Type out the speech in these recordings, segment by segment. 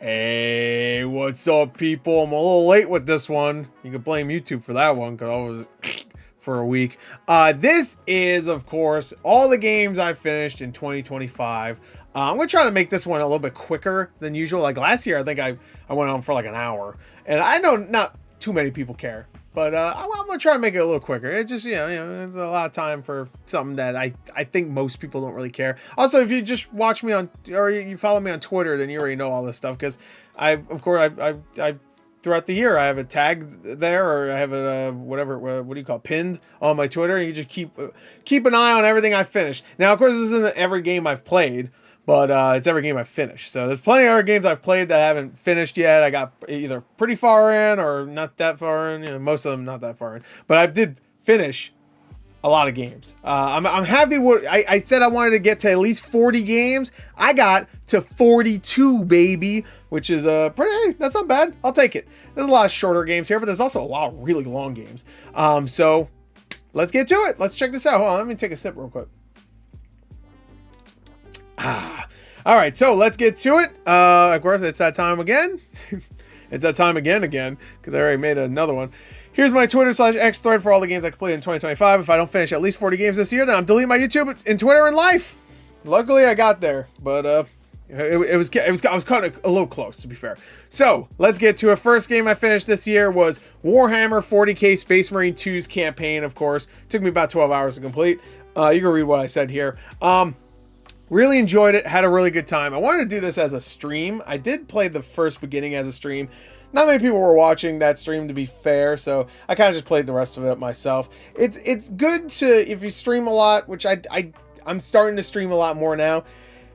Hey, what's up, people? I'm a little late with this one. You can blame YouTube for that one because I was for a week. This is, of course, all the games I finished in 2025. I'm going to try to make this one a little bit quicker than usual. Like last year, I think I went on for like an hour. And I know not too many people care. But I'm going to try to make it a little quicker. It just, you know, it's a lot of time for something that I think most people don't really care. Also, if you just watch me on, or you follow me on Twitter, then you already know all this stuff. Because I throughout the year, I have a tag there, or I have a, whatever, what do you call it, pinned on my Twitter. And you just keep an eye on everything I finished. Now, of course, this isn't every game I've played. But it's every game I've finished. So there's plenty of other games I've played that I haven't finished yet. I got either pretty far in or not that far in. You know, most of them not that far in. But I did finish a lot of games. I'm happy with. I said I wanted to get to at least 40 games. I got to 42, baby, which is pretty. That's not bad. I'll take it. There's a lot of shorter games here, but there's also a lot of really long games. So let's get to it. Let's check this out. Hold on, let me take a sip real quick. All right, so let's get to it. Of course, it's that time again. It's that time again, because I already made another one. Here's my Twitter/X thread for all the games I completed in 2025. If I don't finish at least 40 games this year, then I'm deleting my YouTube and Twitter and life. Luckily, I got there, but I was kind of a little close, to be fair. So let's get to it. First game I finished this year was Warhammer 40k Space Marine 2's campaign. Of course, took me about 12 hours to complete. You can read what I said here. Really enjoyed it. Had a really good time. I wanted to do this as a stream. I did play the first beginning as a stream. Not many people were watching that stream, to be fair, so I kind of just played the rest of it myself. It's good to, if you stream a lot, which I'm starting to stream a lot more now.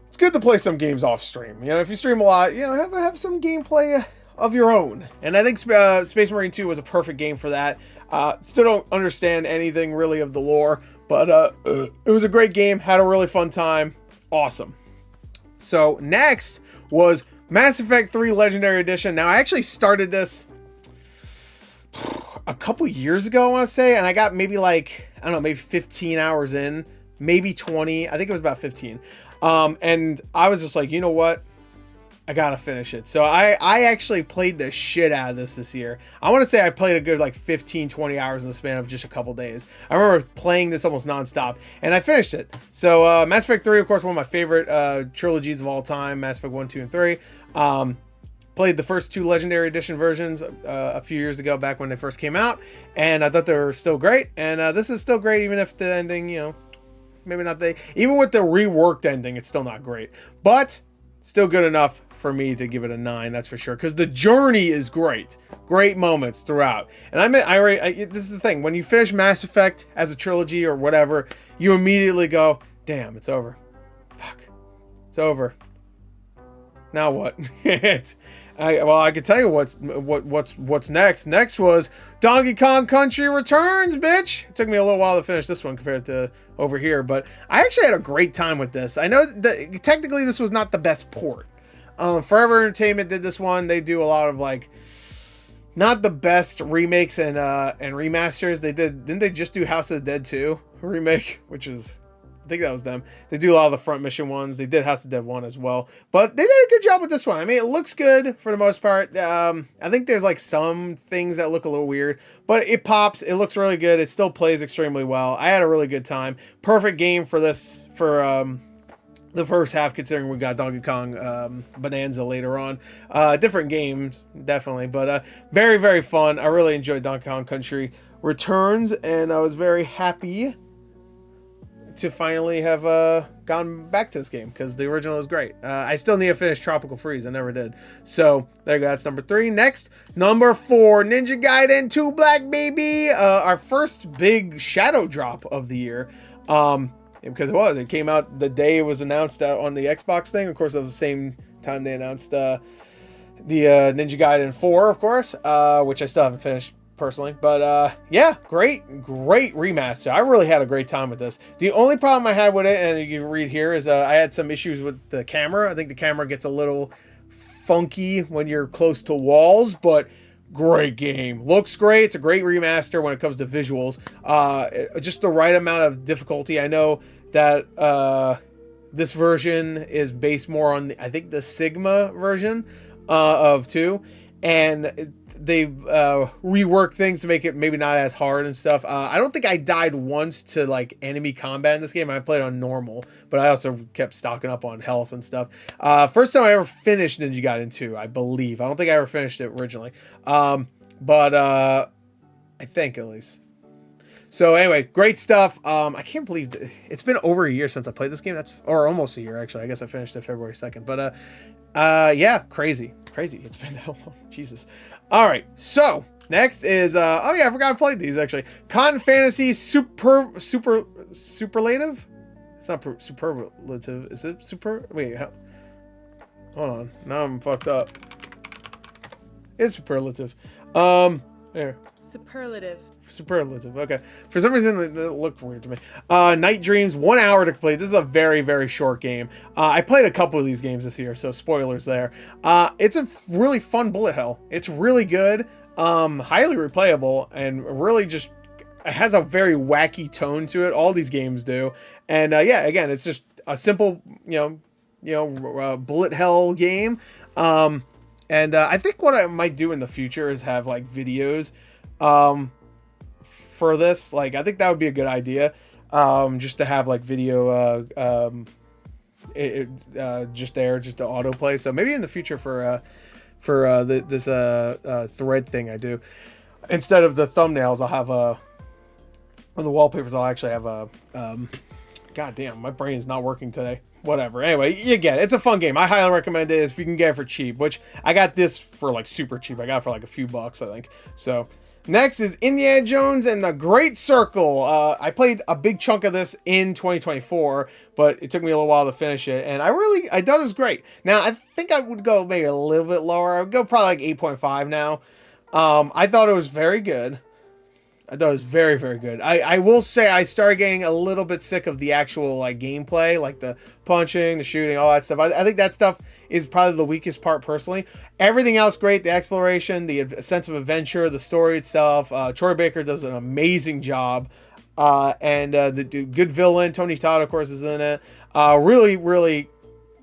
It's good to play some games off stream. You know, if you stream a lot, you know, have some gameplay of your own. And I think Space Marine 2 was a perfect game for that. Still don't understand anything really of the lore, but it was a great game. Had a really fun time. Awesome. So next was Mass Effect 3 Legendary Edition. Now, I actually started this a couple years ago, I want to say, and I got maybe like, I don't know, maybe 15 hours in, maybe 20. I think it was about 15. And I was just like, you know what? I gotta finish it. So I actually played the shit out of this year. I want to say I played a good like 15, 20 hours in the span of just a couple days. I remember playing this almost nonstop, and I finished it. So Mass Effect 3, of course, one of my favorite trilogies of all time, Mass Effect 1, 2, and 3. Played the first two Legendary Edition versions a few years ago, back when they first came out, and I thought they were still great. And this is still great, even if the ending, you know, maybe not even with the reworked ending, it's still not great. But still good enough for me to give it a 9, that's for sure, because the journey is great moments throughout. And this is the thing, when you finish Mass Effect as a trilogy or whatever, you immediately go, damn, it's over. Fuck, it's over. Now what? I can tell you what's next. Next was Donkey Kong Country Returns, bitch. It took me a little while to finish this one compared to over here, but I actually had a great time with this. I know that technically this was not the best port. Forever Entertainment did this one. They do a lot of like not the best remakes and remasters. Didn't they just do House of the Dead 2 remake, which is, I think that was them. They do a lot of the front mission ones. They did House of the Dead 1 as well, but they did a good job with this one. I mean, it looks good for the most part. I think there's like some things that look a little weird, but it pops. It looks really good. It still plays extremely well. I had a really good time. Perfect game for this, for the first half, considering we got Donkey Kong Bonanza later on. Different games, definitely, but very, very fun. I really enjoyed Donkey Kong Country Returns, and I was very happy to finally have gone back to this game, because the original was great. I still need to finish Tropical Freeze. I never did. So there you go. That's number 3. Next, number 4, Ninja Gaiden 2 Black, baby. Our first big shadow drop of the year. Because it came out the day it was announced on the Xbox thing. Of course, it was the same time they announced the Ninja Gaiden 4, of course, which I still haven't finished personally. But yeah, great remaster. I really had a great time with this. The only problem I had with it, and you can read here, is I had some issues with the camera. I think the camera gets a little funky when you're close to walls, but great game. Looks great. It's a great remaster when it comes to visuals. Just the right amount of difficulty. I know that this version is based more on, I think, the Sigma version. of 2, and they've reworked things to make it maybe not as hard and stuff. I don't think I died once to like enemy combat in this game. I played on normal, but I also kept stocking up on health and stuff. First time I ever finished Ninja Gaiden 2, I believe. I don't think I ever finished it originally, but I think at least. So anyway, great stuff. I can't believe it's been over a year since I played this game. Or almost a year actually. I guess I finished it February 2nd. But yeah, crazy. It's been that long. Jesus. All right. So next is oh yeah, I forgot I played these actually. Cotton Fantasy Superlative. It's not superlative. Is it super? Wait. Hold on. Now I'm fucked up. It's superlative. There. Superlative. Okay. For some reason, it looked weird to me. Night Dreams, 1 hour to complete. This is a very, very short game. I played a couple of these games this year, so spoilers there. It's a really fun bullet hell. It's really good, highly replayable, and really just it has a very wacky tone to it. All these games do, and yeah, again, it's just a simple, bullet hell game. And I think what I might do in the future is have like videos, for this. Like, I think that would be a good idea, just to have like video just to autoplay. So maybe in the future for this thread thing I do, instead of the thumbnails, I'll have on the wallpapers I'll actually have god damn, my brain is not working today. Whatever. Anyway, you get it. It's a fun game. I highly recommend it if you can get it for cheap, which I got this for like super cheap. I got it for like a few bucks, I think. So next is Indiana Jones and the Great Circle. I played a big chunk of this in 2024, but it took me a little while to finish it, and I thought it was great. Now, I think I would go maybe a little bit lower. I would go probably like 8.5 now. I thought it was very good. I thought it was very, very good. I will say I started getting a little bit sick of the actual like gameplay, like the punching, the shooting, all that stuff. I think that stuff is probably the weakest part personally. Everything else great. The exploration, the sense of adventure, the story itself. Troy Baker does an amazing job. And the good villain, Tony Todd, of course, is in it. Really, really,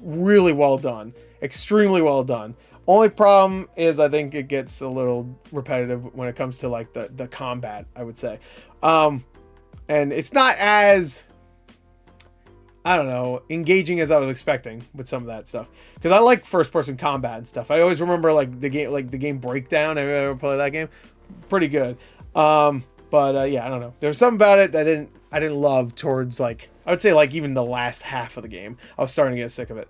really well done. Extremely well done. Only problem is I think it gets a little repetitive when it comes to like the combat, I would say. And it's not as, I don't know, engaging as I was expecting with some of that stuff. Because I like first person combat and stuff. I always remember like the game Breakdown. Have you ever played that game? Pretty good. But yeah, I don't know. There's something about it that I didn't love towards like, I would say like even the last half of the game. I was starting to get sick of it.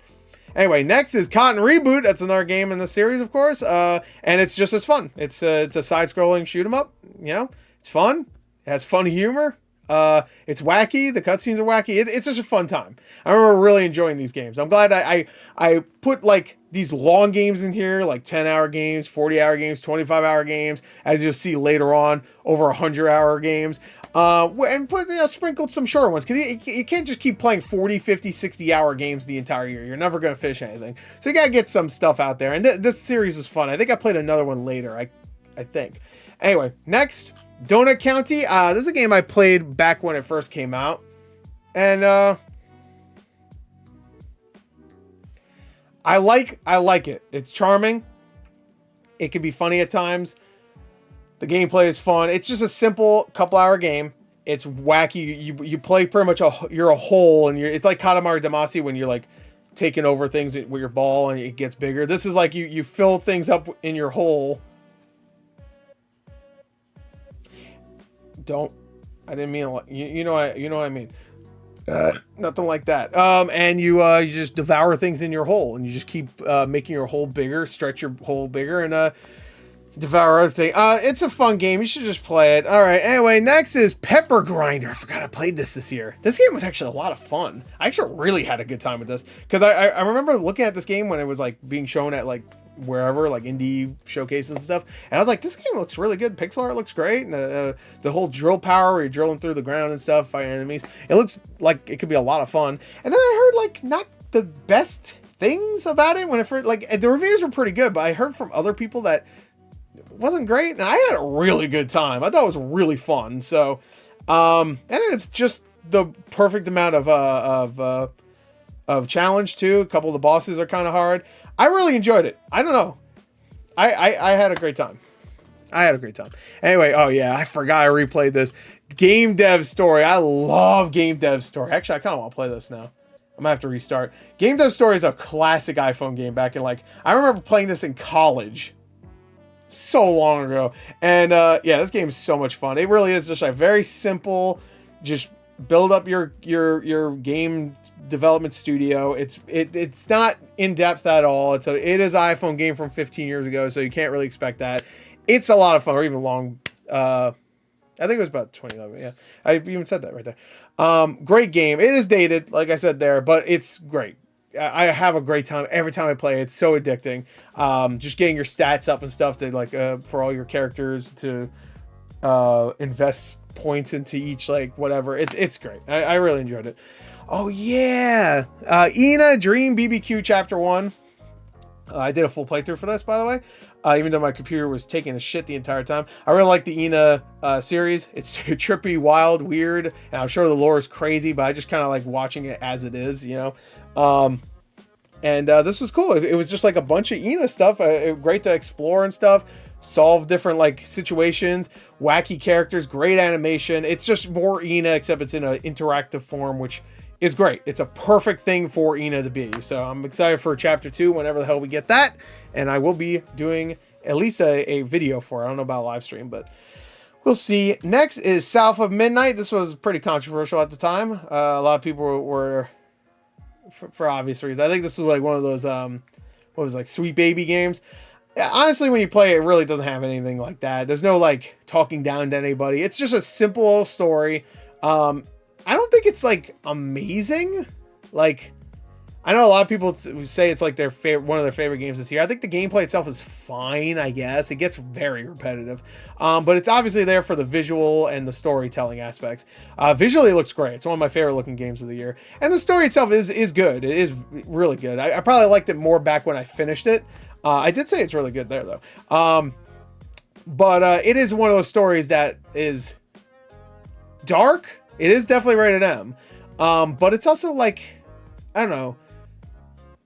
Anyway, next is Cotton Reboot. That's another game in the series, of course. And it's just as fun. It's a side-scrolling shoot 'em up. You know, it's fun. It has fun humor. It's wacky. The cutscenes are wacky. It's just a fun time. I remember really enjoying these games. I'm glad I put like these long games in here, like 10-hour games, 40-hour games, 25-hour games, as you'll see later on, over 100-hour games. And put, sprinkled some shorter ones, because you can't just keep playing 40, 50, 60-hour games the entire year. You're never going to finish anything. So you got to get some stuff out there. And this series was fun. I think I played another one later, I think. Anyway, next, Donut County. This is a game I played back when it first came out. And I like it. It's charming. It can be funny at times. The gameplay is fun. It's just a simple couple-hour game. It's wacky. You play pretty much you're a hole, and it's like Katamari Damacy when you're like taking over things with your ball and it gets bigger. This is like you fill things up in your hole. I didn't mean like you know what I mean. Nothing like that. And you just devour things in your hole, and you just keep making your hole bigger, stretch your hole bigger, and devour other thing. It's a fun game. You should just play it. All right. Anyway, next is Pepper Grinder. I forgot I played this year. This game was actually a lot of fun. I actually really had a good time with this, because I remember looking at this game when it was like being shown at like wherever, like indie showcases and stuff, and I was like, this game looks really good. Pixel art looks great, and the whole drill power where you're drilling through the ground and stuff, fighting enemies. It looks like it could be a lot of fun. And then I heard like not the best things about it when it first, like the reviews were pretty good, but I heard from other people that wasn't great, and I had a really good time. I thought it was really fun. So and it's just the perfect amount of challenge too. A couple of the bosses are kind of hard. I really enjoyed it. I don't know, I had a great time. I had a great time. Anyway, oh yeah, I forgot I replayed this. Game Dev Story. I love Game Dev Story. Actually, I kind of want to play this now. I'm gonna have to restart. Game Dev Story is a classic iPhone game back in like, I remember playing this in college. So long ago. And yeah, this game is so much fun. It really is just a very simple, just build up your game development studio. It's not in depth at all. It is an iPhone game from 15 years ago, so you can't really expect that. It's a lot of fun, or even long. I think it was about 2011. Yeah, I even said that right there. Great game. It is dated, like I said there, but it's great. I have a great time every time I play. It's so addicting. Just getting your stats up and stuff to like for all your characters to invest points into each like whatever. It's great. I really enjoyed it. Oh yeah, Ina Dream BBQ Chapter 1. I did a full playthrough for this, by the way. Even though my computer was taking a shit the entire time. I really like the Ina series. It's trippy, wild, weird, and I'm sure the lore is crazy, but I just kind of like watching it as it is, you know. And this was cool. It was just like a bunch of Ina stuff. Great to explore and stuff. Solve different like situations. Wacky characters. Great animation. It's just more Ina, except it's in an interactive form, which is great. It's a perfect thing for Ina to be. So I'm excited for Chapter 2 whenever the hell we get that. And I will be doing at least a video for it. I don't know about a live stream, but we'll see. Next is South of Midnight. This was pretty controversial at the time. A lot of people were for obvious reasons. I think this was like one of those, what was like Sweet Baby games. Honestly, when you play it, it really doesn't have anything like that. There's no like talking down to anybody. It's just a simple old story. I don't think it's like amazing. Like, I know a lot of people say it's like their favorite, one of their favorite games this year. I think the gameplay itself is fine, I guess. It gets very repetitive, but it's obviously there for the visual and the storytelling aspects. Visually, it looks great. It's one of my favorite looking games of the year, and the story itself is good. It is really good. I probably liked it more back when I finished it. I did say it's really good there though, but it is one of those stories that is dark. It is definitely rated M, but it's also like, I don't know.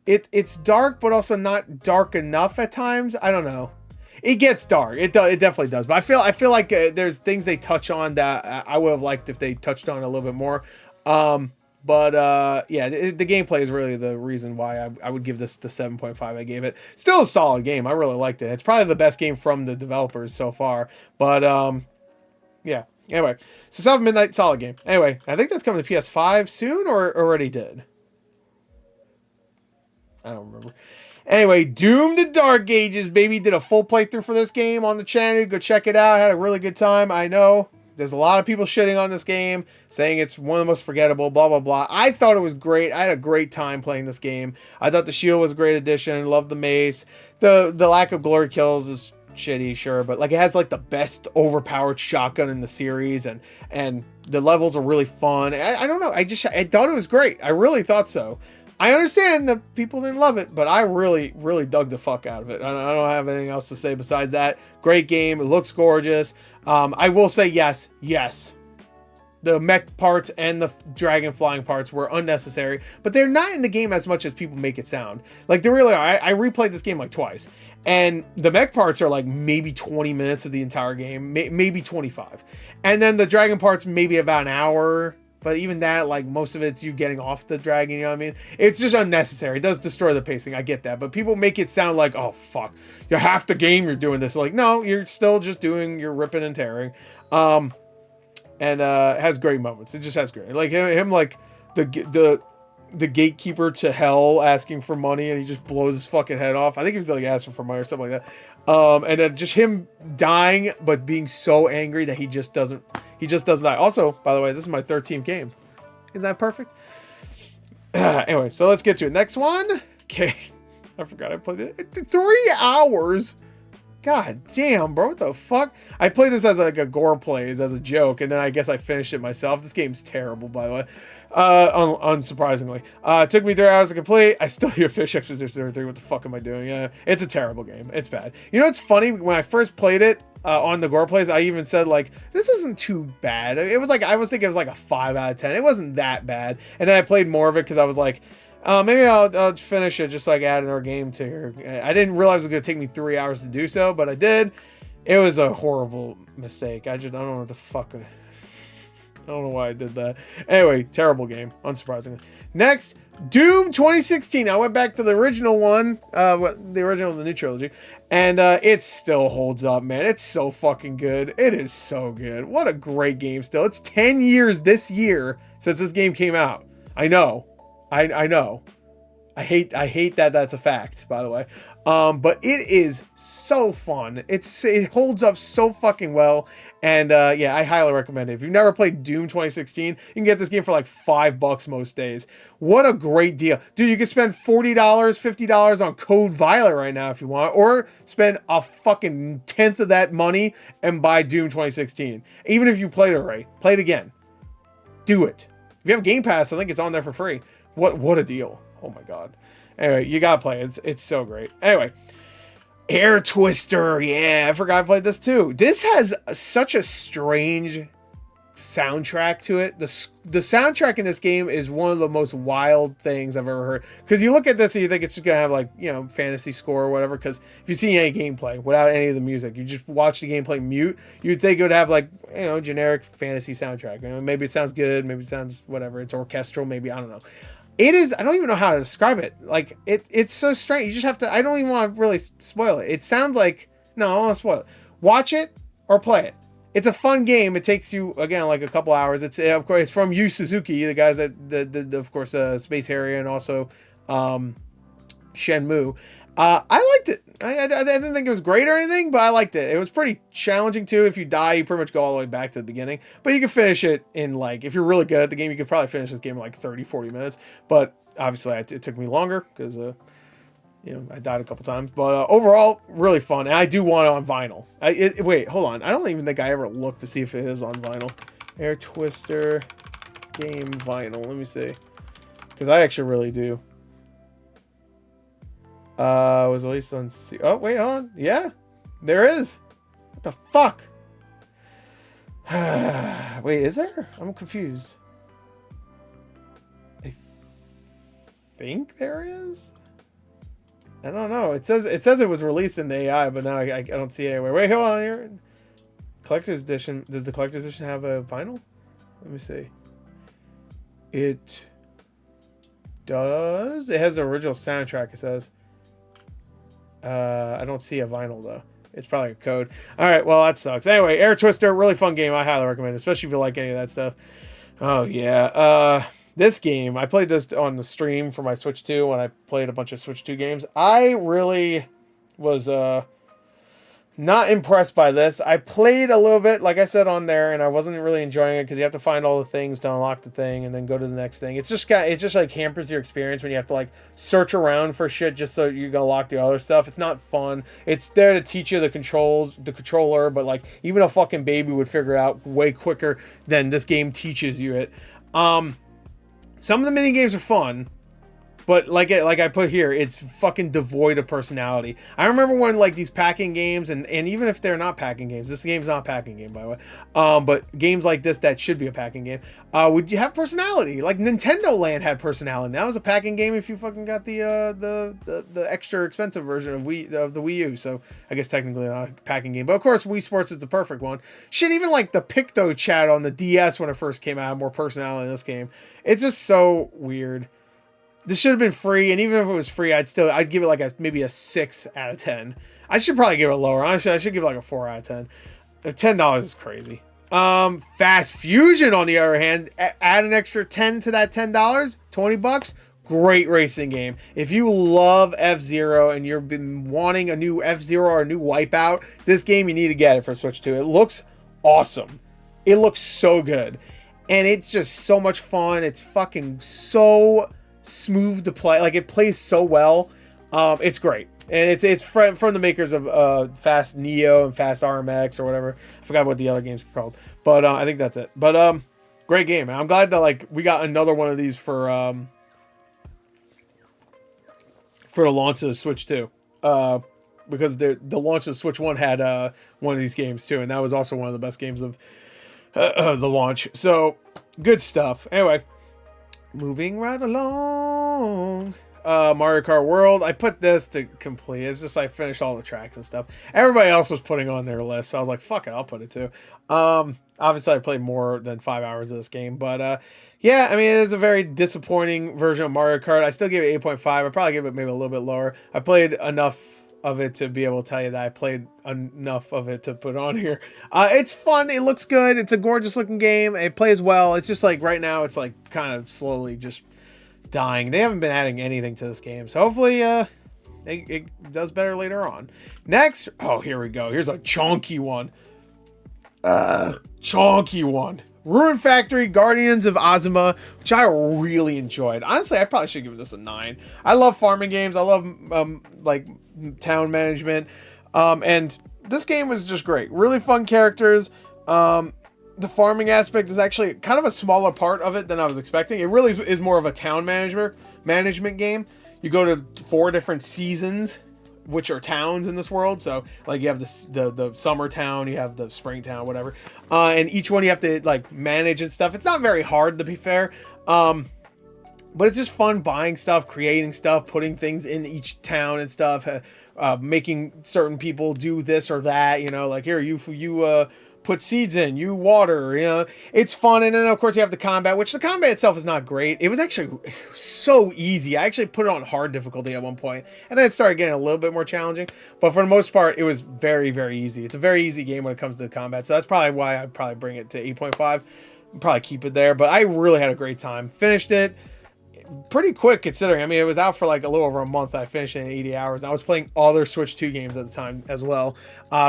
It's dark, but also not dark enough at times. I don't know. It gets dark. It definitely does. But I feel like there's things they touch on that I would have liked if they touched on a little bit more. But yeah, the gameplay is really the reason why I would give this the 7.5 I gave it. Still a solid game. I really liked it. It's probably the best game from the developers so far. But yeah. Anyway, so South of Midnight, solid game. Anyway, I think that's coming to PS5 soon, or already did. I don't remember. Anyway, Doom to Dark Ages, baby. Did a full playthrough for this game on the channel. Go check it out. Had a really good time. I know there's a lot of people shitting on this game, saying it's one of the most forgettable, blah, blah, blah. I thought it was great. I had a great time playing this game. I thought the shield was a great addition. Loved the mace. The lack of glory kills is shitty, sure, but like it has like the best overpowered shotgun in the series, and the levels are really fun. I don't know. I thought it was great. I really thought so. I understand that people didn't love it, but I really, really dug the fuck out of it. I don't have anything else to say besides that. Great game. It looks gorgeous. I will say yes. The mech parts and the dragon flying parts were unnecessary, but they're not in the game as much as people make it sound. Like, they really are. I replayed this game like twice, and the mech parts are like maybe 20 minutes of the entire game, maybe 25. And then the dragon parts, maybe about an hour. But even that, like, most of it's you getting off the dragon, you know what I mean? It's just unnecessary. It does destroy the pacing. I get that. But people make it sound like, oh, fuck. You half the game you're doing this. Like, no, you're still just doing your ripping and tearing. And it has great moments. It just has great. Like, him like, the gatekeeper to hell asking for money, and he just blows his fucking head off. I think he was, like, asking for money or something like that. And then just him dying, but being so angry that he just doesn't die. Also, by the way, this is my 13th game. Isn't that perfect? Anyway, so let's get to it. Next one. Okay. I forgot I played it. 3 hours. God damn, bro. What the fuck? I played this as like a gore plays, as a joke, and then I guess I finished it myself. This game's terrible, by the way. Unsurprisingly. It took me 3 hours to complete. I still hear Fish Expedition 3. What the fuck am I doing? Yeah, it's a terrible game. It's bad. You know what's funny? When I first played it on the gore plays, I even said, like, this isn't too bad. It was like, I was thinking it was like a 5 out of 10. It wasn't that bad. And then I played more of it because I was like, Maybe I'll finish it, just like add another game to here. I didn't realize it was going to take me 3 hours to do so, but I did. It was a horrible mistake. I don't know what the fuck. I don't know why I did that. Anyway, terrible game, unsurprisingly. Next, Doom 2016. I went back to the original one, the original of the new trilogy, and it still holds up, man. It's so fucking good. It is so good. What a great game still. It's 10 years this year since this game came out. I know. I know. I hate that that's a fact, by the way. But it is so fun. It holds up so fucking well. And yeah, I highly recommend it. If you've never played Doom 2016, you can get this game for like $5 most days. What a great deal. Dude, you can spend $40, $50 on Code Violet right now if you want, or spend a fucking tenth of that money and buy Doom 2016. Even if you played it already, play it again. Do it. If you have Game Pass, I think it's on there for free. What a deal. Oh my god. Anyway, you gotta play it. It's so great. Anyway, Air Twister. Yeah, I forgot I played this too. This has such a strange soundtrack to it. The soundtrack in this game is one of the most wild things I've ever heard. Because you look at this and you think it's just gonna have like, you know, fantasy score or whatever. Because if you see any gameplay without any of the music, you just watch the gameplay mute, you'd think it would have like, you know, generic fantasy soundtrack. You know, maybe it sounds good, maybe it sounds whatever. It's orchestral, maybe, I don't know. It is, I don't even know how to describe it. Like, it's so strange. You just have to, I don't even want to really spoil it. It sounds like, no, I don't want to spoil it. Watch it or play it. It's a fun game. It takes you, again, like a couple hours. It's, of course, it's from Yu Suzuki, the guys that did, of course, Space Harrier and also Shenmue. I liked it. I didn't think it was great or anything, but I liked it. It was pretty challenging too. If you die, you pretty much go all the way back to the beginning. But you can finish it in like, if you're really good at the game, you could probably finish this game in like 30, 40 minutes. But obviously it took me longer because, you know, I died a couple times. But overall, really fun. And I do want it on vinyl. Wait, hold on. I don't even think I ever looked to see if it is on vinyl. Air Twister game vinyl. Let me see. Because I actually really do. Was released on oh wait, hold on. Yeah, there is. What the fuck? Wait, is there? I'm confused. I think there is. I don't know. It says it was released in the AI, but now I don't see it anywhere. Wait, hold on here. Collector's edition. Does the collector's edition have a vinyl? Let me see. It does. It has the original soundtrack. It says. I don't see a vinyl though. It's probably a code. All right, well that sucks. Anyway, Air Twister, really fun game. I highly recommend it, especially if you like any of that stuff. Oh yeah. This game, I played this on the stream for my Switch 2 when I played a bunch of Switch 2 games. I really was not impressed by this. I played a little bit, like I said on there, and I wasn't really enjoying it because you have to find all the things to unlock the thing and then go to the next thing. It just like hampers your experience when you have to like search around for shit just so you can unlock the other stuff. It's not fun. It's there to teach you the controller, but like even a fucking baby would figure it out way quicker than this game teaches you it. Some of the mini games are fun. But like I put here, it's fucking devoid of personality. I remember when like these packing games, and even if they're not packing games, this game's not a packing game by the way. But games like this that should be a packing game, would you have personality? Like Nintendo Land had personality. That was a packing game if you fucking got the extra expensive version of the Wii U. So I guess technically not a packing game. But of course Wii Sports is the perfect one. Shit, even like the Picto chat on the DS when it first came out had more personality in this game. It's just so weird. This should have been free, and even if it was free, I'd give it like maybe a 6 out of 10. I should probably give it lower. Honestly, I should give it like a 4 out of 10. $10 is crazy. Fast Fusion, on the other hand, add an extra 10 to that $10, $20. Great racing game. If you love F-Zero and you've been wanting a new F-Zero or a new Wipeout, this game you need to get it for Switch 2. It looks awesome. It looks so good, and it's just so much fun. It's fucking so smooth to play. Like, it plays so well. It's great, and it's from the makers of Fast Neo and Fast RMX or whatever. I forgot what the other games are called, but I think that's it. But great game, man. I'm glad that like we got another one of these for the launch of the Switch 2, because the launch of the Switch 1 had one of these games too, and that was also one of the best games of the launch. So good stuff. Anyway, moving right along. Mario Kart World. I put this to complete. It's just I finished all the tracks and stuff. Everybody else was putting on their list, so I was like, fuck it, I'll put it too. Obviously I played more than 5 hours of this game, but yeah, I mean, it is a very disappointing version of Mario Kart. I still give it 8.5. I probably give it maybe a little bit lower. I played enough of it to be able to tell you that I played enough of it to put on here. It's fun. It looks good. It's a gorgeous looking game. It plays well. It's just like right now, it's like kind of slowly just dying. They haven't been adding anything to this game, so hopefully it does better later on. Next, oh, here we go. Here's a chunky one. Ruin Factory Guardians of Ozma, which I really enjoyed. Honestly, I probably should give this a 9. I love farming games. I love like town management, and this game was just great. Really fun characters. The farming aspect is actually kind of a smaller part of it than I was expecting. It really is more of a town management game. You go to 4 different seasons, which are towns in this world. So like you have the summer town, you have the spring town, whatever. And each one you have to like manage and stuff. It's not very hard, to be fair. But it's just fun buying stuff, creating stuff, putting things in each town and stuff, making certain people do this or that, you know, like here, you put seeds in, you water, you know, it's fun. And then of course you have the combat, which the combat itself is not great. It was actually so easy. I actually put it on hard difficulty at one point, and then it started getting a little bit more challenging, but for the most part it was very, very easy. It's a very easy game when it comes to the combat, so that's probably why I'd probably bring it to 8.5. Probably keep it there, but I really had a great time. Finished it pretty quick considering. I mean, it was out for like a little over a month. I finished it in 80 hours. I was playing other Switch 2 games at the time as well.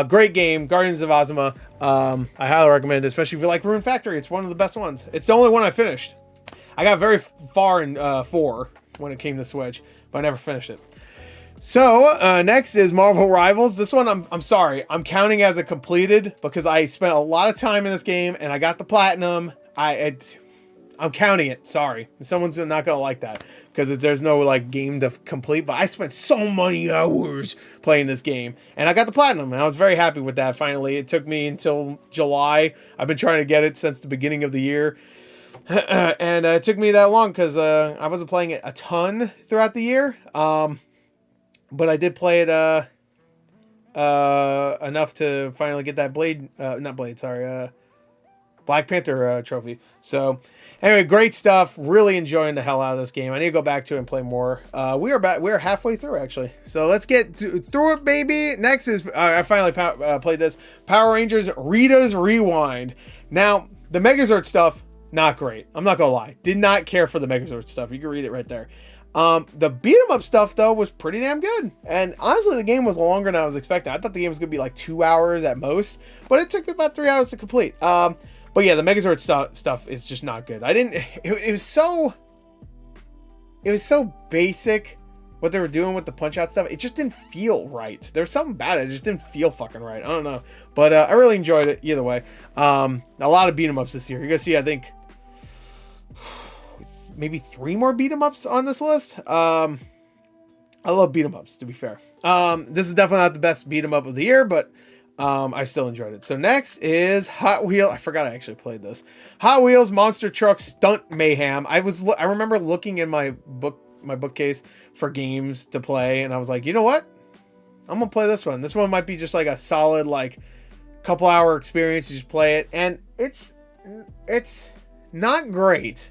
Great game, Guardians of Ozma. I highly recommend it, especially if you like Ruin Factory. It's one of the best ones. It's the only one I finished. I got very far in 4 when it came to Switch, but I never finished it. So next is Marvel Rivals. This one, I'm sorry, I'm counting as a completed because I spent a lot of time in this game and I got the platinum. I'm counting it. Sorry, someone's not gonna like that because there's no like game to complete. But I spent so many hours playing this game, and I got the platinum, and I was very happy with that. Finally, it took me until July. I've been trying to get it since the beginning of the year, and it took me that long because I wasn't playing it a ton throughout the year. But I did play it enough to finally get that Black Panther trophy. So anyway, great stuff. Really enjoying the hell out of this game. I need to go back to it and play more. We are halfway through actually. So let's get through it, baby. Next is I finally played this Power Rangers Rita's Rewind. Now the Megazord stuff, not great. I'm not gonna lie. Did not care for the Megazord stuff. You can read it right there. The beat 'em up stuff though was pretty damn good. And honestly, the game was longer than I was expecting. I thought the game was gonna be like 2 hours at most, but it took me about 3 hours to complete. But yeah, the Megazord stuff is just not good. It was so basic what they were doing with the punch out stuff. It just didn't feel right. There's something about it. It just didn't feel fucking right. I don't know. But I really enjoyed it either way. A lot of beat 'em ups this year. You're gonna see, I think, maybe 3 more beat 'em ups on this list. I love beat 'em ups, to be fair. This is definitely not the best beat 'em up of the year, but I still enjoyed it. So next is Hot Wheels. I forgot I actually played this. Hot Wheels Monster Truck Stunt Mayhem. I remember looking in my bookcase for games to play, and I was like, you know what? I'm gonna play this one. This one might be just like a solid like couple hour experience. You just play it, and it's not great,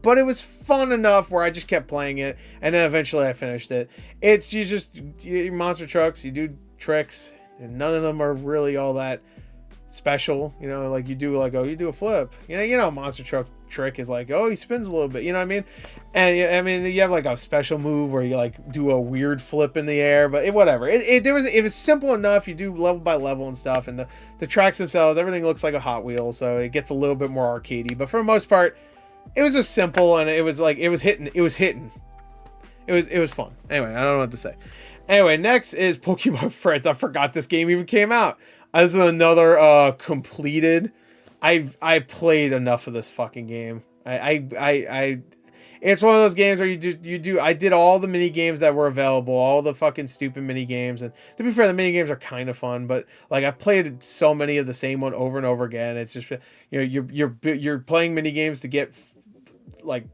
but it was fun enough where I just kept playing it, and then eventually I finished it. You monster trucks, you do tricks, and none of them are really all that special. You know, like you do a flip. You know, monster truck trick is like, oh, he spins a little bit. You know what I mean? And I mean, you have like a special move where you like do a weird flip in the air, but whatever. It was simple enough. You do level by level and stuff, and the tracks themselves, everything looks like a Hot Wheel, so it gets a little bit more arcadey. But for the most part, it was just simple, and it was hitting. It was fun. Anyway, I don't know what to say. Anyway, next is Pokemon Friends. I forgot this game even came out. This is another completed. I played enough of this fucking game. It's one of those games where you do. I did all the mini games that were available, all the fucking stupid mini games, and to be fair, the mini games are kind of fun. But like I've played so many of the same one over and over again. It's just, you know, you're playing mini games to get like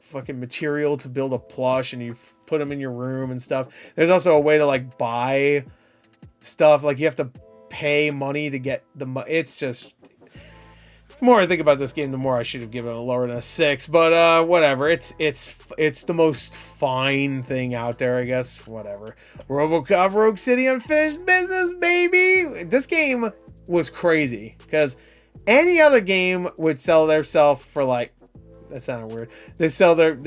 fucking material to build a plush, and you put them in your room and stuff. There's also a way to like buy stuff, like you have to pay money to get the it's just, the more I think about this game, the more I should have given it lower than a 6, but whatever. It's the most fine thing out there, I guess. Whatever. RoboCop Rogue City Unfinished Business, baby. This game was crazy because any other game would sell their self for like, that sounded weird. They sell their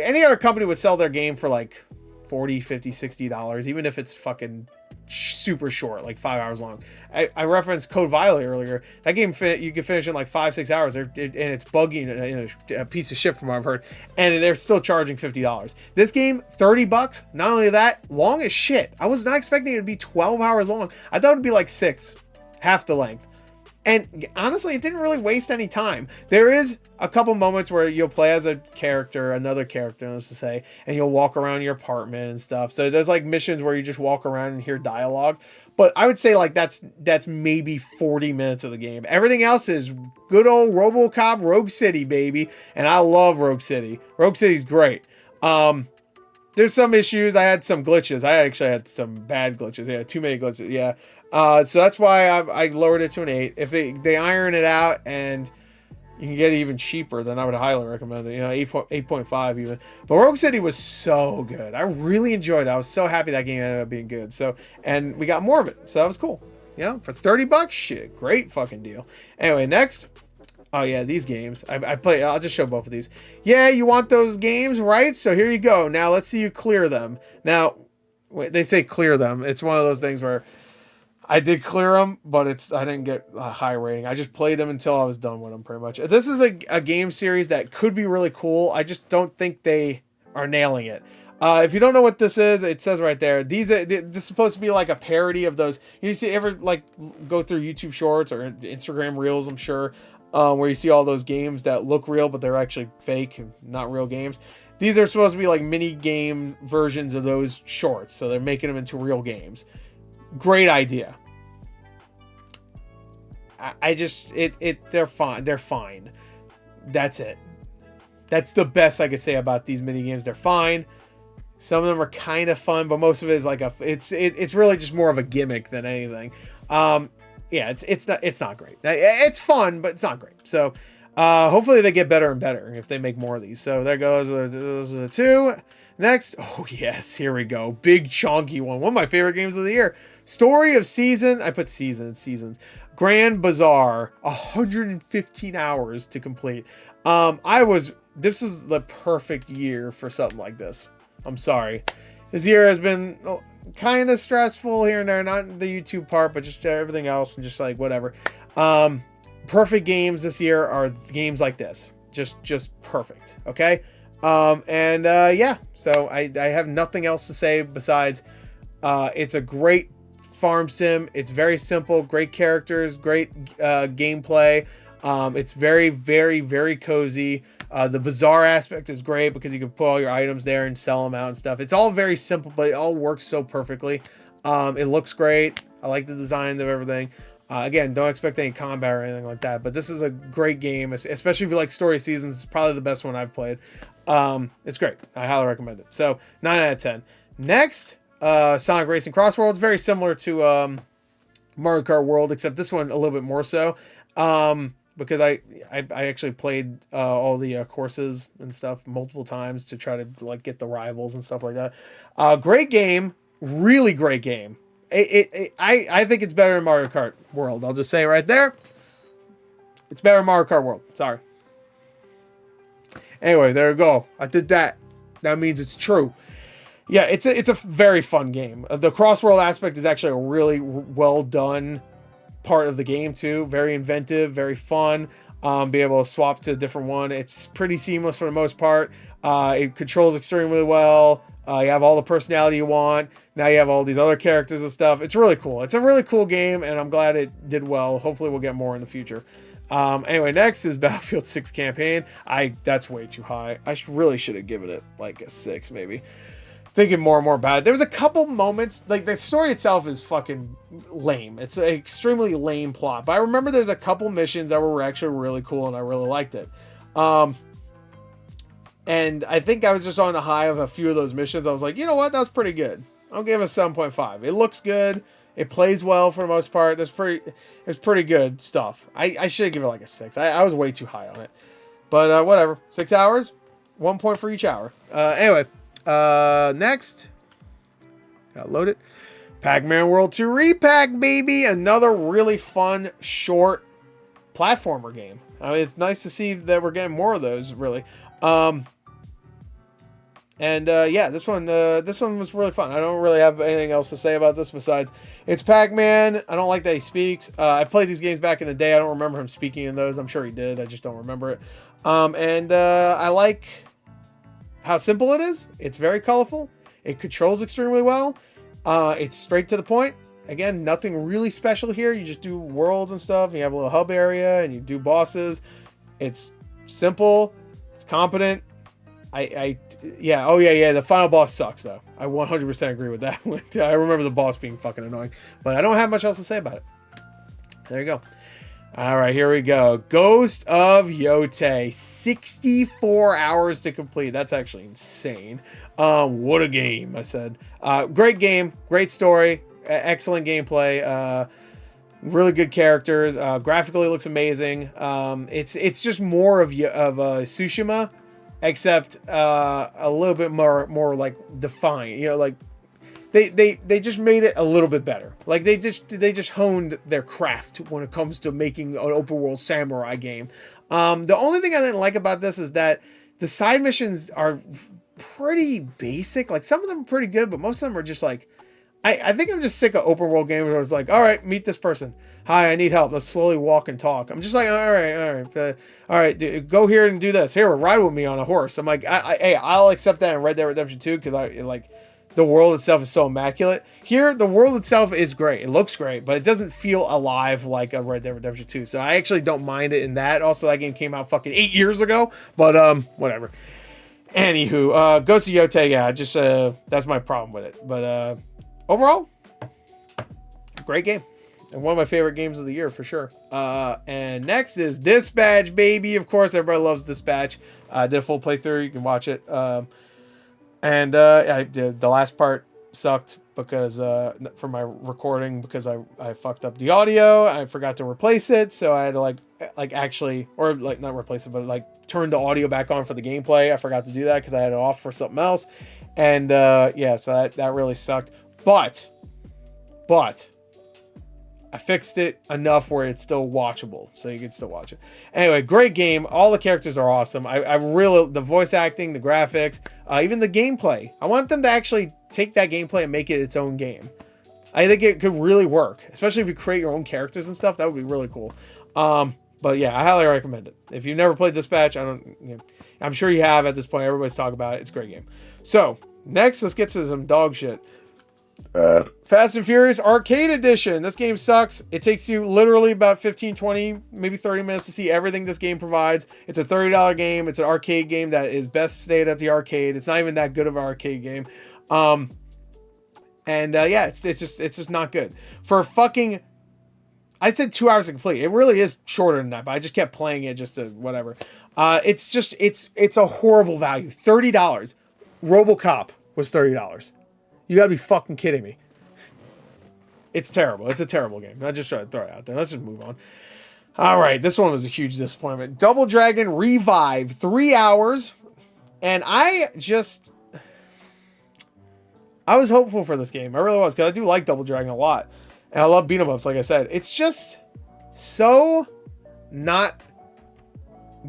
any other company would sell their game for like $40, $50, $60, even if it's fucking super short, like 5 hours long. I referenced Code Violet earlier. That game you can finish in like 5-6 hours, and it's buggy in a piece of shit from what I've heard, and they're still charging $50. This game, $30. Not only that, long as shit. I was not expecting it to be 12 hours long. I thought it'd be like 6, half the length. And honestly, it didn't really waste any time. There is a couple moments where you'll play as a character, another character, let's just say, and you'll walk around your apartment and stuff. So there's like missions where you just walk around and hear dialogue. But I would say like that's maybe 40 minutes of the game. Everything else is good old RoboCop Rogue City, baby. And I love Rogue City. Rogue City's great. There's some issues. I had some glitches. I actually had some bad glitches. Yeah, too many glitches. Yeah. So that's why I lowered it to an 8. If they iron it out and you can get it even cheaper, then I would highly recommend it. 8.5 even. But Rogue City was so good. I really enjoyed it. I was so happy that game ended up being good. So, and we got more of it. So that was cool. For $30, shit, great fucking deal. Anyway, next. Oh yeah, these games. I play. I'll just show both of these. Yeah, you want those games, right? So here you go. Now let's see you clear them. Now, they say clear them. It's one of those things where I did clear them, but I didn't get a high rating. I just played them until I was done with them, pretty much. This is a game series that could be really cool. I just don't think they are nailing it. If you don't know what this is, it says right there. This is supposed to be like a parody of those. You see, ever like go through YouTube Shorts or Instagram Reels? I'm sure, where you see all those games that look real, but they're actually fake, not real games. These are supposed to be like mini game versions of those shorts, so they're making them into real games. Great idea. They're fine. They're fine. That's it. That's the best I could say about these mini games. They're fine. Some of them are kind of fun, but most of it is like it's really just more of a gimmick than anything. Yeah, it's not great. It's fun, but it's not great. So hopefully they get better and better if they make more of these. So there goes. Those are the two. Next, oh yes, here we go. Big chunky one. One of my favorite games of the year. Story of Season. I put seasons. Grand Bazaar. 115 hours to complete. This was the perfect year for something like this. I'm sorry. This year has been kind of stressful here and there. Not the YouTube part, but just everything else and just like whatever. Perfect games this year are games like this. Just perfect. Okay. Yeah, so I have nothing else to say besides it's a great farm sim. It's very simple, great characters, great gameplay. It's very, very, very cozy. The bazaar aspect is great because you can put all your items there and sell them out and stuff. It's all very simple, but it all works so perfectly. It looks great. I like the design of everything. Again, don't expect any combat or anything like that, but this is a great game, especially if you like Story Seasons. It's probably the best one I've played. It's great. I highly recommend it. So 9 out of 10. Next, Sonic Racing Cross Worlds, very similar to Mario Kart World, except this one a little bit more so. Because I actually played all the courses and stuff multiple times to try to like get the rivals and stuff like that. Great game, really great game. I think it's better than Mario Kart World. I'll just say right there, it's better than Mario Kart World. Sorry. Anyway, there we go. I did that. That means it's true. Yeah, it's a very fun game. The cross-world aspect is actually a really well done part of the game too. Very inventive, very fun. Be able to swap to a different one. It's pretty seamless for the most part. It controls extremely well. You have all the personality you want. Now you have all these other characters and stuff. It's really cool. It's a really cool game, and I'm glad it did well. Hopefully we'll get more in the future. Anyway, next is Battlefield 6 campaign. That's way too high. I really should have given it like a 6 maybe. Thinking more and more about it. There was a couple moments, like the story itself is fucking lame. It's an extremely lame plot. But I remember there's a couple missions that were actually really cool and I really liked it. And I think I was just on the high of a few of those missions. I was like, you know what? That was pretty good. I'll give it a 7.5. It looks good. It plays well for the most part. It's pretty good stuff. I should give it like a 6. I was way too high on it. But whatever. 6 hours. 1 point for each hour. Anyway. Next. Gotta load it. Pac-Man World 2 Repack, baby. Another really fun, short platformer game. I mean, it's nice to see that we're getting more of those, really. Yeah, this one was really fun. I don't really have anything else to say about this besides it's Pac-Man. I don't like that he speaks. I played these games back in the day. I don't remember him speaking in those. I'm sure he did. I just don't remember it. I like how simple it is. It's very colorful. It controls extremely well. It's straight to the point. Again, nothing really special here. You just do worlds and stuff. And you have a little hub area and you do bosses. It's simple. It's competent. Yeah. The final boss sucks though. I 100% agree with that. I remember the boss being fucking annoying, but I don't have much else to say about it. There you go. All right, here we go. Ghost of Yotei, 64 hours to complete. That's actually insane. What a game, I said. Great game, great story, excellent gameplay. Really good characters. Graphically looks amazing. It's just more of Tsushima, except a little bit more like defined. You know, like they just made it a little bit better. Like they just honed their craft when it comes to making an open world samurai game. The only thing I didn't like about this is that the side missions are pretty basic. Like some of them are pretty good, but most of them are just like, I think I'm just sick of open world games where it's like, all right, meet this person. Hi, I need help. Let's slowly walk and talk. I'm just like, all right, dude, go here and do this. Here, ride with me on a horse. I'm like, hey, I'll accept that in Red Dead Redemption 2 because I like the world itself is so immaculate. Here, the world itself is great. It looks great, but it doesn't feel alive like a Red Dead Redemption 2. So I actually don't mind it in that. Also, that game came out fucking 8 years ago, but whatever. Anywho, Ghost of Yotei, yeah, just that's my problem with it. But overall, great game. And one of my favorite games of the year for sure. And next is Dispatch, baby. Of course, everybody loves Dispatch. I did a full playthrough. You can watch it. I did the last part sucked because for my recording because I fucked up the audio. I forgot to replace it, so I had to like actually, or like not replace it, but like turn the audio back on for the gameplay. I forgot to do that because I had it off for something else. And yeah, so that really sucked. But I fixed it enough where it's still watchable, so you can still watch it. Anyway, great game. All the characters are awesome. I really, the voice acting, the graphics, even the gameplay. I want them to actually take that gameplay and make it its own game. I think it could really work, especially if you create your own characters and stuff. That would be really cool. But yeah, I highly recommend it. If you've never played Dispatch, I'm sure you have at this point. Everybody's talking about it. It's a great game. So next, let's get to some dog shit. Fast and Furious Arcade Edition. This game sucks. It takes you literally about 15, 20, maybe 30 minutes to see everything this game provides. It's a $30 game. It's an arcade game that is best stayed at the arcade. It's not even that good of an arcade game. Yeah, it's just not good. For fucking, I said 2 hours to complete. It really is shorter than that, but I just kept playing it just to whatever. It's a horrible value. $30. RoboCop was $30. You gotta be fucking kidding me. It's terrible. It's a terrible game. I just try to throw it out there. Let's just move on. All right, this one was a huge disappointment. Double Dragon Revive, 3 hours. And I was hopeful for this game. I really was, because I do like Double Dragon a lot. And I love beat 'em ups, like I said. It's just so not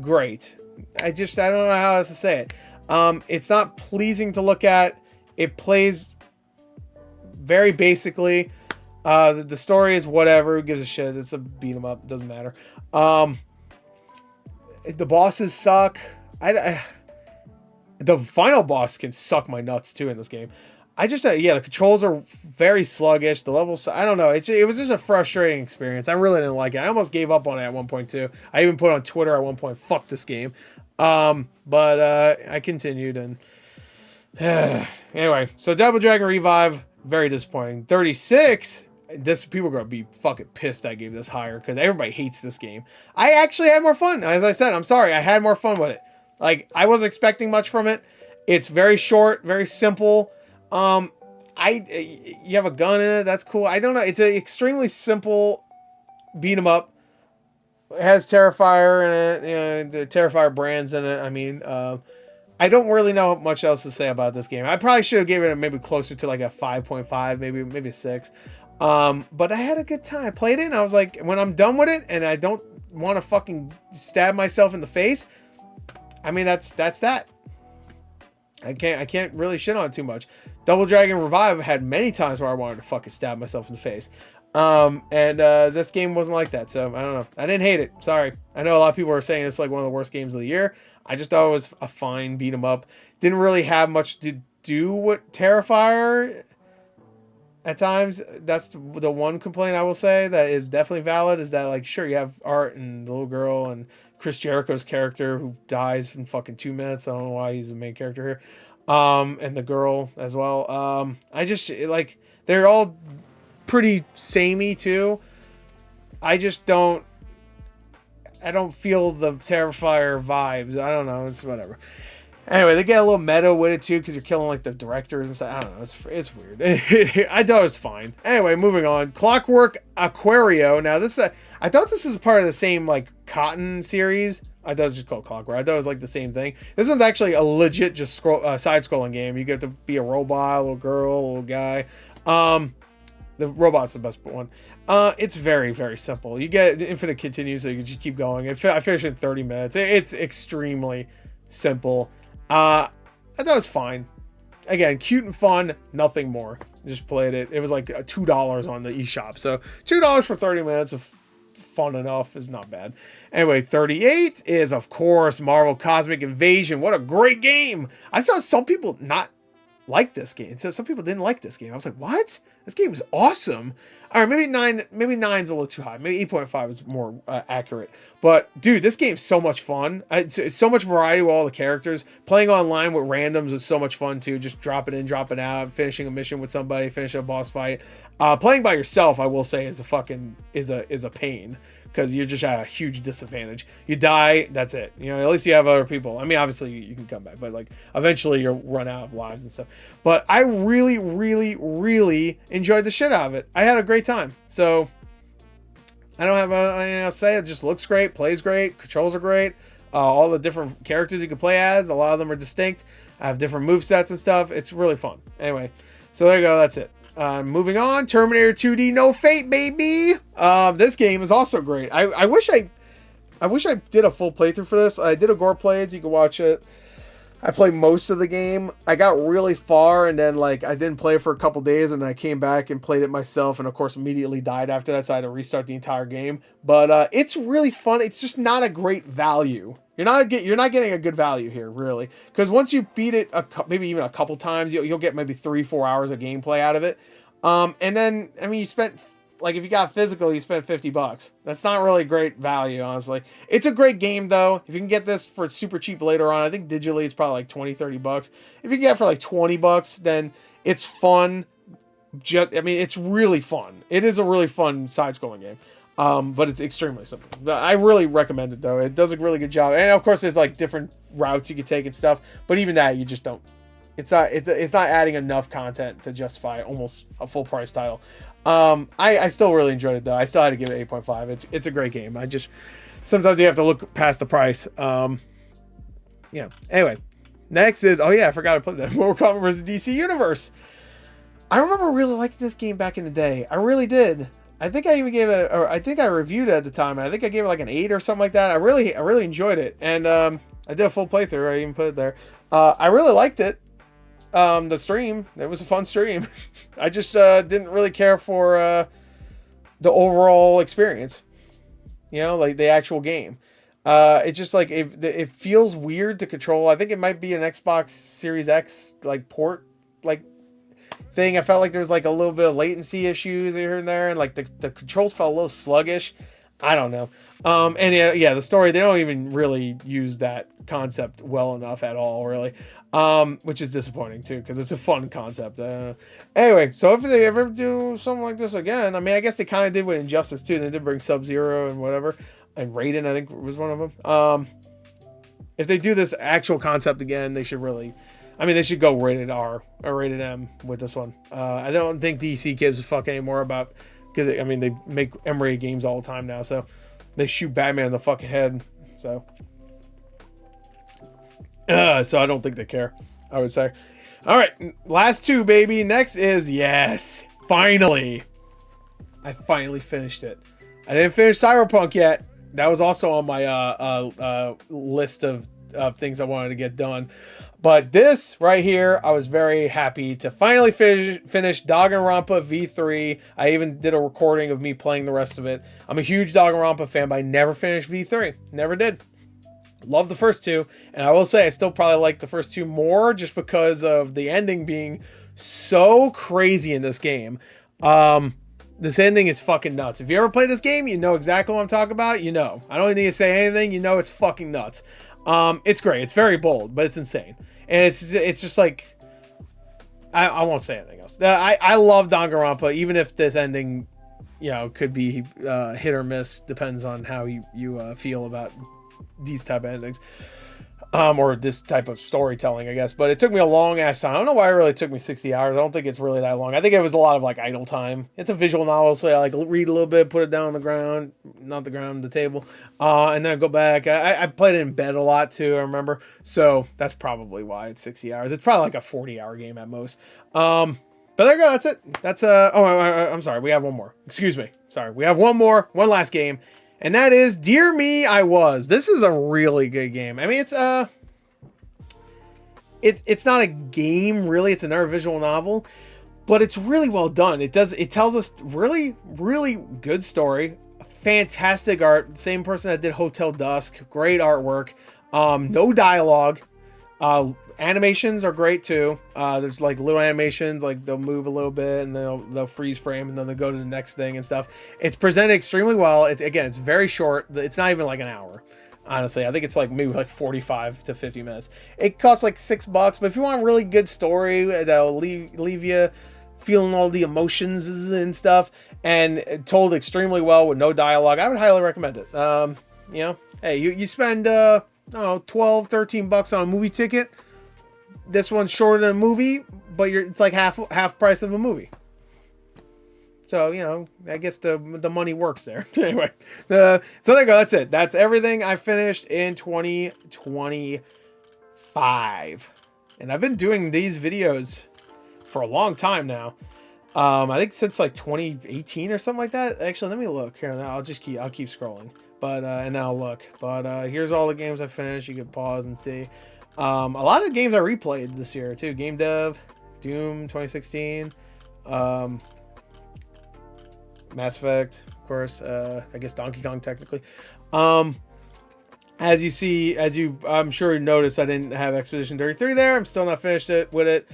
great. I don't know how else to say it. It's not pleasing to look at. It plays very basically. The story is whatever. Who gives a shit? It's a beat 'em up. It doesn't matter. The bosses suck. The final boss can suck my nuts too in this game. The controls are very sluggish. The levels, I don't know. It was just a frustrating experience. I really didn't like it. I almost gave up on it at one point too. I even put on Twitter at one point, fuck this game. But I continued and anyway, so Double Dragon Revive, very disappointing. 36 this people are gonna be fucking pissed I gave this higher because everybody hates this game. I actually had more fun. As I said, I'm sorry, I had more fun with it. Like, I wasn't expecting much from it. It's very short, very simple. You have a gun in it. That's cool. I don't know. It's an extremely simple beat 'em up. It has Terrifier in it. You know, the Terrifier brands in it. I mean, I don't really know much else to say about this game. I probably should have given it maybe closer to like a 5.5, maybe a 6. But I had a good time. I played it, and I was like, when I'm done with it, and I don't want to fucking stab myself in the face, I mean, that's that. I can't really shit on it too much. Double Dragon Revive had many times where I wanted to fucking stab myself in the face. This game wasn't like that, so I don't know. I didn't hate it. Sorry. I know a lot of people are saying it's like one of the worst games of the year. I just thought it was a fine beat 'em up. Didn't really have much to do with Terrifier at times. That's the one complaint I will say that is definitely valid, is that, like, sure, you have Art and the little girl and Chris Jericho's character who dies in fucking 2 minutes. I don't know why he's the main character here. And the girl as well. I just, like, they're all pretty samey too. I don't feel the Terrifier vibes. I don't know. It's whatever. Anyway, they get a little meta with it too, because you're killing like the directors and stuff. I don't know. It's weird. I thought it was fine. Anyway, moving on. Clockwork Aquario. Now I thought this was part of the same like Cotton series. I thought it was just called Clockwork. I thought it was like the same thing. This one's actually a legit just side-scrolling game. You get to be a robot, a little girl, a little guy. The robot's the best one. It's very, very simple. You get infinite continues, so you can just keep going. I finished in 30 minutes. It's extremely simple. I thought it was fine. Again, cute and fun, nothing more. Just played it. It was like $2 on the eShop. So $2 for 30 minutes of fun enough is not bad. Anyway, 38 is, of course, Marvel Cosmic Invasion. What a great game. I saw some people not like this game. So some people didn't like this game. I was like, what? This game is awesome. All right, maybe 9's a little too high. Maybe 8.5 is more accurate. But dude, this game's so much fun. It's so much variety with all the characters. Playing online with randoms is so much fun too. Just dropping in, dropping out, finishing a mission with somebody, finishing a boss fight. Playing by yourself, I will say, is a pain, because you're just at a huge disadvantage. You die, that's it. You know, at least you have other people. I mean, obviously you can come back, but like eventually you'll run out of lives and stuff. But I really, really, really enjoyed the shit out of it. I had a great time. So I don't have anything else to say. It just looks great, plays great, controls are great. All the different characters you can play as, a lot of them are distinct. I have different movesets and stuff. It's really fun. Anyway, so there you go. That's it. Moving on, Terminator 2D No Fate, baby. This game is also great. I wish I did a full playthrough for this. I did a Gore Plays. You can watch it. I played most of the game. I got really far, and then like I didn't play it for a couple days, and I came back and played it myself, and of course immediately died after that, so I had to restart the entire game. But it's really fun. It's just not a great value. You're not getting a good value here, really, because once you beat it maybe even a couple times, you'll get maybe 3-4 hours of gameplay out of it. And then I mean, you spent, like, if you got physical, you spent $50. That's not really great value, honestly. It's a great game, though. If you can get this for super cheap later on, I think digitally it's probably like $20-$30. If you can get it for like $20, then it's fun. I mean, it's really fun. It is a really fun side-scrolling game. But it's extremely simple. I really recommend it, though. It does a really good job. And of course, there's like different routes you could take and stuff. But even that, you just don't. It's not adding enough content to justify almost a full price title. I still really enjoyed it, though. I still had to give it 8.5. It's a great game. Sometimes you have to look past the price. Yeah. Anyway, next is, oh yeah, I forgot to put that, Mortal Kombat vs. DC Universe. I remember really liking this game back in the day. I really did. I think I even gave it, or I think I reviewed it at the time, and I think I gave it like an 8 or something like that. I really enjoyed it, and I did a full playthrough. I even put it there. I really liked it. The stream, it was a fun stream. I just didn't really care for the overall experience, you know, like the actual game. It's just like it feels weird to control. I think it might be an Xbox Series X like port like thing. I felt like there was like a little bit of latency issues here and there, and like the controls felt a little sluggish. I don't know. And yeah, the story, they don't even really use that concept well enough at all, really. Which is disappointing too, because it's a fun concept. Anyway, so if they ever do something like this again, I mean, I guess they kind of did with Injustice too. They did bring Sub-Zero and whatever, and Raiden, I think, was one of them. If they do this actual concept again, they should really, I mean, they should go rated R or rated M with this one. I don't think DC gives a fuck anymore about, because I mean, they make M-rated games all the time now, so they shoot Batman in the fucking head. So I don't think they care, I would say. All right, last two, baby. Next is, yes, finally, I finally finished it. I didn't finish Cyberpunk yet. That was also on my list of things I wanted to get done. But this right here, I was very happy to finally finish Danganronpa V3. I even did a recording of me playing the rest of it. I'm a huge Danganronpa fan, but I never finished V3. Never did. Love the first two. And I will say, I still probably like the first two more just because of the ending being so crazy in this game. This ending is fucking nuts. If you ever play this game, you know exactly what I'm talking about. You know. I don't need to say anything. You know it's fucking nuts. It's great. It's very bold, but it's insane. And it's just like, I won't say anything else. I love Danganronpa, even if this ending, you know, could be hit or miss. Depends on how you feel about these type of endings. Or this type of storytelling, I guess. But it took me a long ass time. I don't know why it really took me 60 hours. I don't think it's really that long. I think it was a lot of like idle time. It's a visual novel, so I like read a little bit, put it down on the ground, not the ground, the table, and then I go back. I played it in bed a lot too, I remember. So that's probably why it's 60 hours. It's probably like a 40-hour game at most. But there you go. That's it. That's I'm sorry. We have one more. Excuse me. Sorry. We have one last game. And that is Dear Me, I Was. This is a really good game. I mean, it's not a game, really. It's another visual novel. But it's really well done. It tells us really, really good story. Fantastic art. Same person that did Hotel Dusk. Great artwork. No dialogue. Animations are great too. There's like little animations, like they'll move a little bit and they'll freeze frame and then they'll go to the next thing and stuff. It's presented extremely well. Again, it's very short. It's not even like an hour. Honestly, I think it's like maybe like 45 to 50 minutes. It costs like $6, but if you want a really good story that'll leave you feeling all the emotions and stuff, and told extremely well with no dialogue, I would highly recommend it. You know, hey, you spend I don't know, $12-13 on a movie ticket. This one's shorter than a movie, but it's like half price of a movie. So, you know, I guess the money works there. Anyway, so there you go. That's it. That's everything I finished in 2025. And I've been doing these videos for a long time now. I think since like 2018 or something like that. Actually, let me look here. I'll keep scrolling. But and then I'll look. But here's all the games I finished. You can pause and see. A lot of games I replayed this year too. Game Dev, Doom 2016, Mass Effect, of course. I guess Donkey Kong technically. As you see, I'm sure you noticed, I didn't have Expedition 33 there. I'm still not finished with it.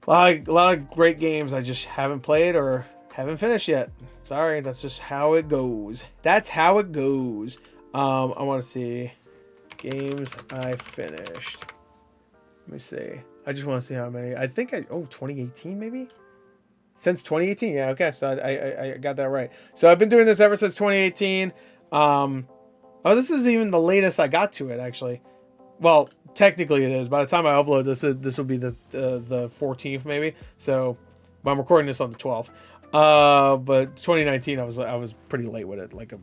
A lot of great games I just haven't played or haven't finished yet. Sorry, that's just how it goes. That's how it goes. I want to see games I finished. Let me see. I just want to see how many. I think 2018 maybe? Since 2018, yeah, okay. So I got that right. So I've been doing this ever since 2018. This is even the latest I got to it, actually. Well, technically it is. By the time I upload this will be the 14th maybe. So, but I'm recording this on the 12th. But 2019, I was pretty late with it, like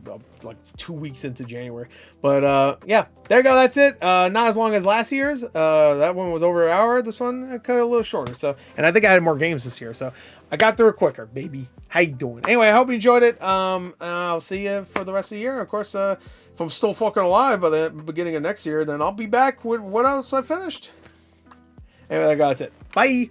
2 weeks into January. But yeah, there you go. That's it. Not as long as last year's. That one was over an hour. This one I cut it a little shorter. So, and I think I had more games this year, so I got through it quicker, baby. How you doing? Anyway, I hope you enjoyed it. I'll see you for the rest of the year. Of course, if I'm still fucking alive by the beginning of next year, then I'll be back with what else I finished. Anyway, that's it. Bye.